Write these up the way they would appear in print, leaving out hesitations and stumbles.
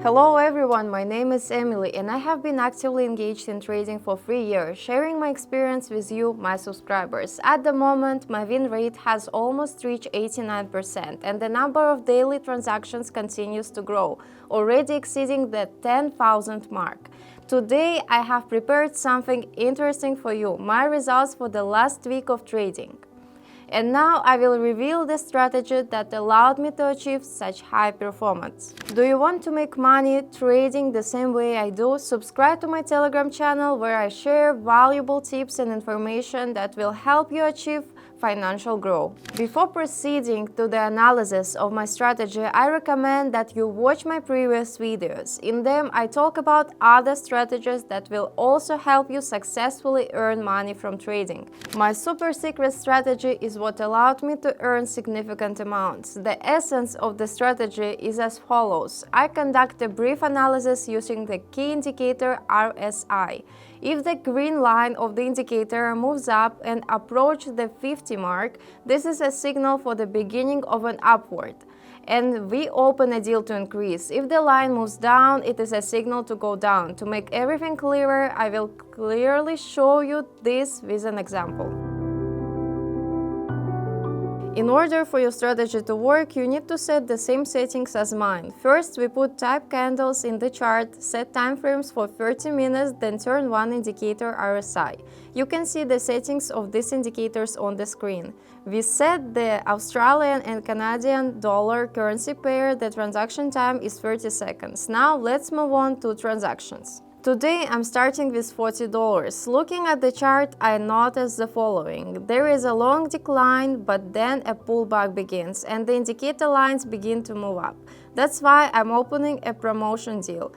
Hello everyone, my name is Emily and I have been actively engaged in trading for 3 years, sharing my experience with you, my subscribers. At the moment, my win rate has almost reached 89% and the number of daily transactions continues to grow, already exceeding the 10,000 mark. Today, I have prepared something interesting for you, my results for the last week of trading. And now I will reveal the strategy that allowed me to achieve such high performance. Do you want to make money trading the same way I do? Subscribe to my Telegram channel where I share valuable tips and information that will help you achieve financial growth. Before proceeding to the analysis of my strategy, I recommend that you watch my previous videos. In them, I talk about other strategies that will also help you successfully earn money from trading. My super secret strategy is what allowed me to earn significant amounts. The essence of the strategy is as follows. I conduct a brief analysis using the key indicator RSI. If the green line of the indicator moves up and approaches the 50 mark, this is a signal for the beginning of an upward, and we open a deal to increase. If the line moves down, it is a signal to go down. To make everything clearer, I will clearly show you this with an example. In order for your strategy to work, you need to set the same settings as mine. First, we put type candles in the chart, set timeframes for 30 minutes, then turn one indicator RSI. You can see the settings of these indicators on the screen. We set the Australian and Canadian dollar currency pair. The transaction time is 30 seconds. Now let's move on to transactions. Today I'm starting with $40. Looking at the chart, I notice the following. There is a long decline, but then a pullback begins and the indicator lines begin to move up. That's why I'm opening a promotion deal.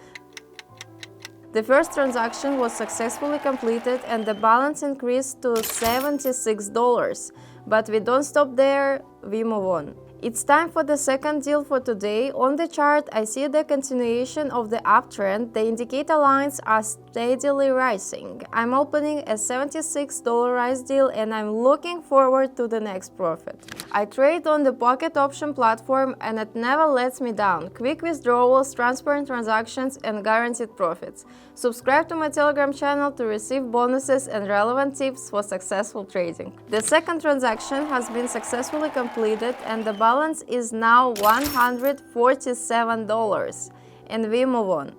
The first transaction was successfully completed and the balance increased to $76. But we don't stop there, we move on. It's time for the second deal for today. On the chart, I see the continuation of the uptrend. The indicator lines are steadily rising. I'm opening a $76 deal and I'm looking forward to the next profit. I trade on the pocket option platform and it never lets me down. Quick withdrawals, transparent transactions and guaranteed profits. Subscribe to my Telegram channel to receive bonuses and relevant tips for successful trading. The second transaction has been successfully completed and the balance is now $147 and we move on.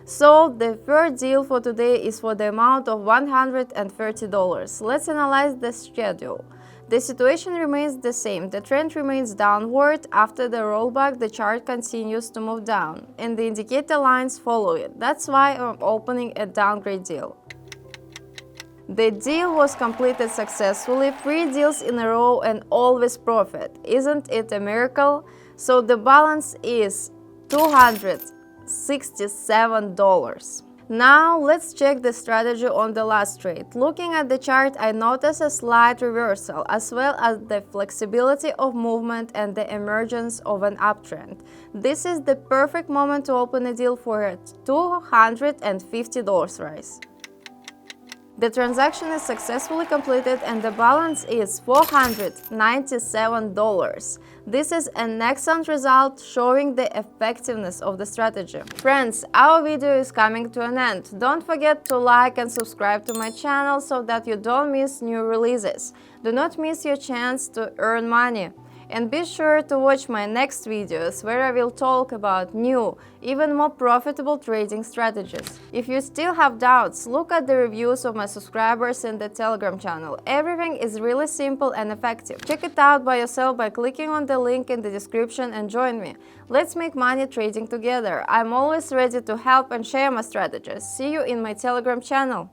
So the third deal for today is for the amount of $130. Let's analyze the schedule. The situation remains the same. The trend remains downward. After the rollback, the chart continues to move down and the indicator lines follow it. That's why I'm opening a downgrade deal. The deal was completed successfully, 3 deals in a row and always profit. Isn't it a miracle? So the balance is $267. Now let's check the strategy on the last trade. Looking at the chart, I notice a slight reversal as well as the flexibility of movement and the emergence of an uptrend. This is the perfect moment to open a deal for a $250 rise. The transaction is successfully completed and the balance is $497. This is an excellent result showing the effectiveness of the strategy. Friends, our video is coming to an end. Don't forget to like and subscribe to my channel so that you don't miss new releases. Do not miss your chance to earn money. And be sure to watch my next videos where I will talk about new, even more profitable trading strategies. If you still have doubts, look at the reviews of my subscribers in the Telegram channel. Everything is really simple and effective. Check it out by yourself by clicking on the link in the description and join me. Let's make money trading together. I'm always ready to help and share my strategies. See you in my Telegram channel.